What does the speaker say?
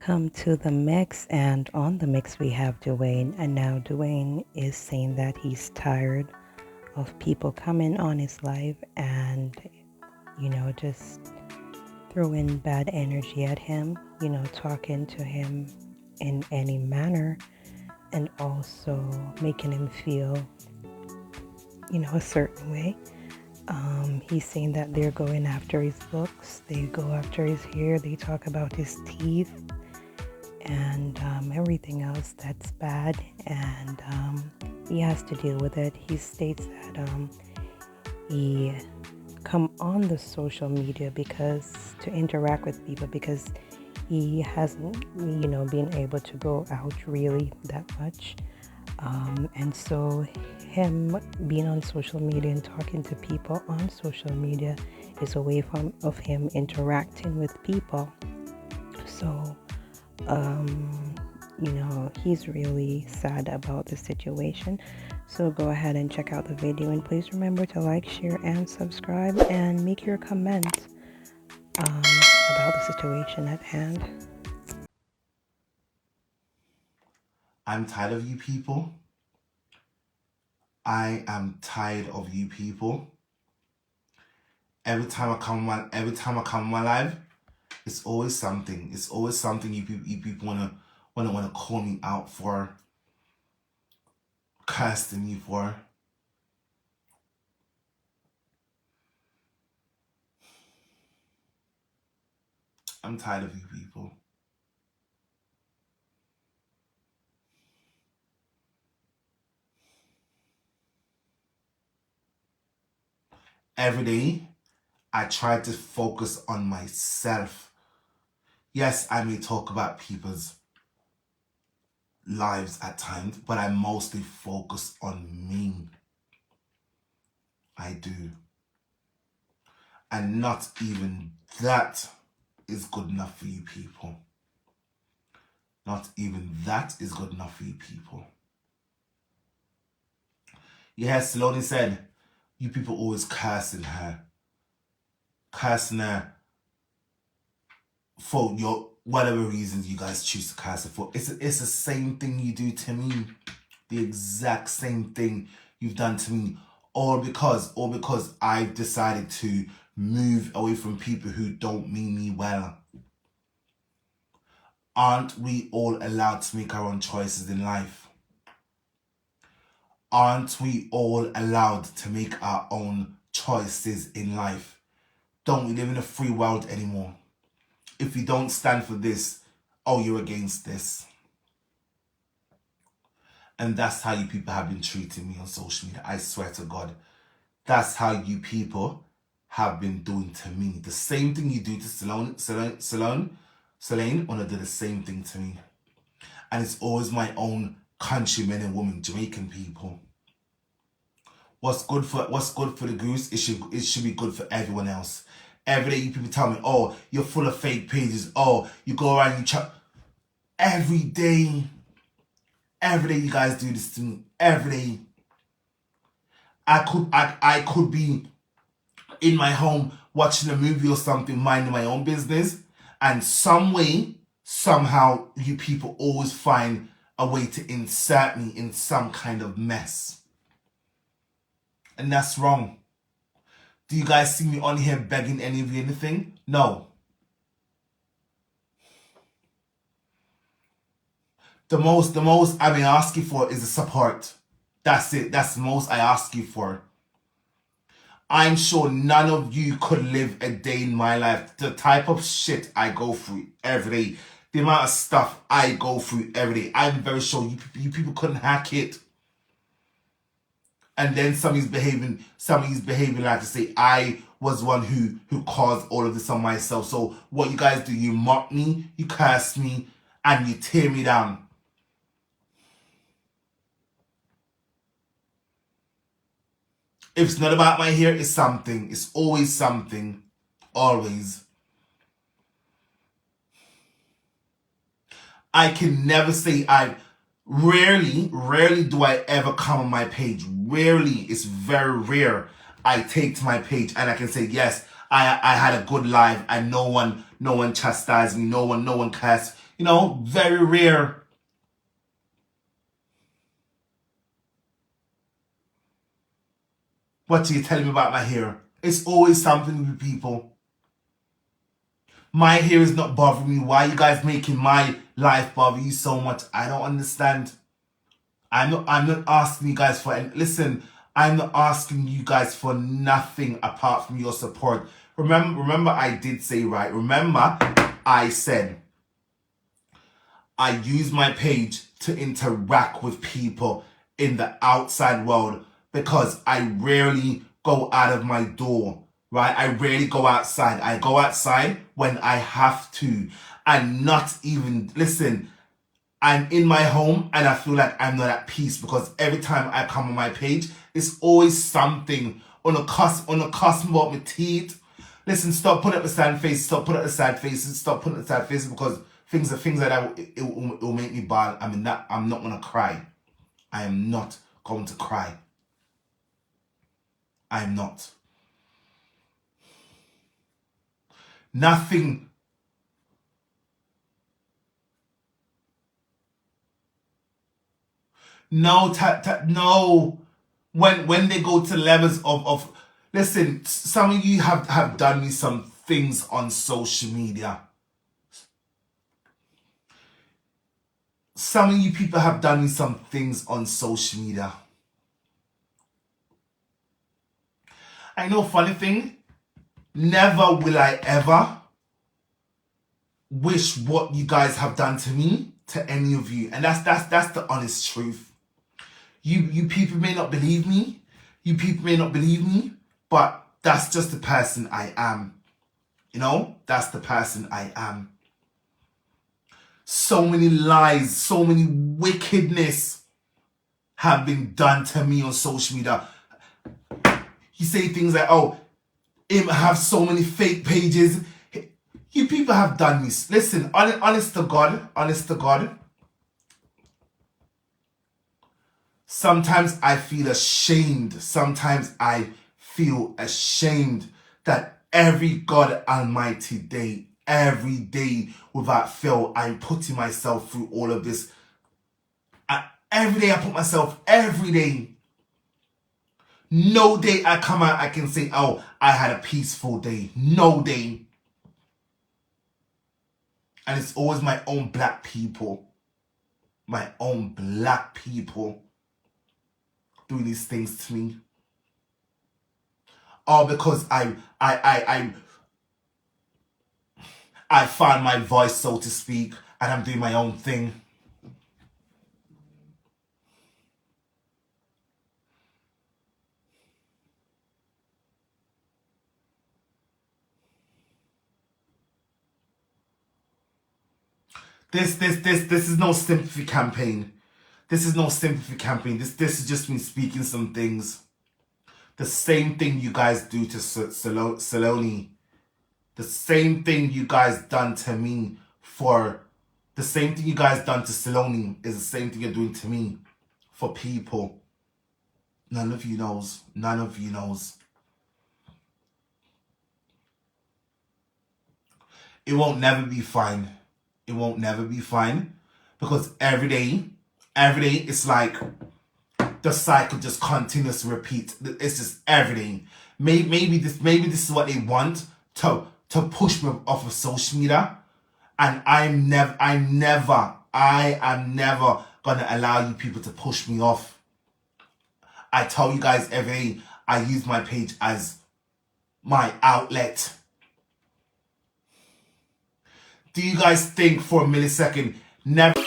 Welcome to the mix, and on the mix we have Dwayne, and now Dwayne is saying that he's tired of people coming on his life and just throwing bad energy at him, talking to him in any manner, and also making him feel a certain way. He's saying that they're going after his looks, they go after his hair, they talk about his teeth, and everything else that's bad, and he has to deal with it. He states that he come on the social media because to interact with people because he hasn't been able to go out really that much, and so him being on social media and talking to people on social media is a way of him interacting with people. So he's really sad about the situation. So go ahead and check out the video, and please remember to like, share, and subscribe, and make your comment about the situation at hand. I'm tired of you people. I am tired of you people. Every time I come on my live, it's always something. It's always something you people wanna call me out for, casting me for. I'm tired of you people. Every day, I try to focus on myself. Yes, I may talk about people's lives at times, but I mostly focus on me. I do. And not even that is good enough for you people. Not even that is good enough for you people. Yes, Saloni said, you people always cursing her. Cursing her for your whatever reasons you guys choose to curse her for. It's the same thing you do to me. The exact same thing you've done to me. All because I've decided to move away from people who don't mean me well. Aren't we all allowed to make our own choices in life? Aren't we all allowed to make our own choices in life? Don't we live in a free world anymore? If you don't stand for this, oh, you're against this. And that's how you people have been treating me on social media. I swear to God. That's how you people have been doing to me. The same thing you do to Selene wanna do the same thing to me. And it's always my own countrymen and women, Jamaican people. What's good for the goose, it should be good for everyone else. Every day you people tell me, oh, you're full of fake pages. Oh, you go around, you chat. Every day you guys do this to me. Every day. I could be in my home watching a movie or something, minding my own business, and some way, somehow, you people always find a way to insert me in some kind of mess. And that's wrong. Do you guys see me on here begging any of you anything? No. The most I've been asking for is the support. That's it. That's the most I ask you for. I'm sure none of you could live a day in my life. The type of shit I go through every day. The amount of stuff I go through every day. I'm very sure you people couldn't hack it. And then somebody's behaving like to say I was one who caused all of this on myself. So what you guys do, you mock me, you curse me, and you tear me down. If it's not about my hair, it's something. It's always something. Always. I can never say rarely do I ever come on my page. Rarely. It's very rare. I take to my page and I can say, yes, I had a good life and no one chastised me. No one cursed. You know, very rare. What are you telling me about my hair? It's always something with people. My hair is not bothering me. Why are you guys making my life bother you so much? I don't understand. I'm not asking you guys for, and listen, I'm not asking you guys for nothing apart from your support. Remember I did say, right? Remember I said I use my page to interact with people in the outside world because I rarely go out of my door, right? I rarely go outside. I go outside when I have to, and not even, listen, I'm in my home and I feel like I'm not at peace because every time I come on my page, it's always something on a cusp about my teeth. Listen, stop putting up the sad faces, stop putting up the sad faces, stop putting up the sad faces because things like that it will make me bad. I'm not gonna cry. I am not going to cry. I'm not. Nothing. No, no. When they go to levels of listen, some of you have done me some things on social media. Some of you people have done me some things on social media. I know, funny thing, never will I ever wish what you guys have done to me to any of you, and that's the honest truth. You people may not believe me. You people may not believe me, but that's just the person I am. You know, that's the person I am. So many lies, so many wickedness have been done to me on social media. You say things like, oh, him have so many fake pages. You people have done this. Listen, honest to God. Sometimes I feel ashamed. Sometimes I feel ashamed that every God Almighty day, every day without fail, I'm putting myself through all of this. Every day I put myself, every day. No day I come out, I can say, oh, I had a peaceful day. No day. And it's always my own black people. My own black people doing these things to me. All because I found my voice, so to speak, and I'm doing my own thing. This is no sympathy campaign. This is no sympathy campaign. This is just me speaking some things. The same thing you guys do to Saloni. The same thing you guys done to me the same thing you guys done to Saloni is the same thing you're doing to me for people. None of you knows. None of you knows. It won't never be fine. It won't never be fine because every day it's like the cycle just continuously repeats. It's just everything. Maybe this is what they want to push me off of social media, and I am never gonna allow you people to push me off. I tell you guys every day, I use my page as my outlet. Do you guys think for a millisecond, never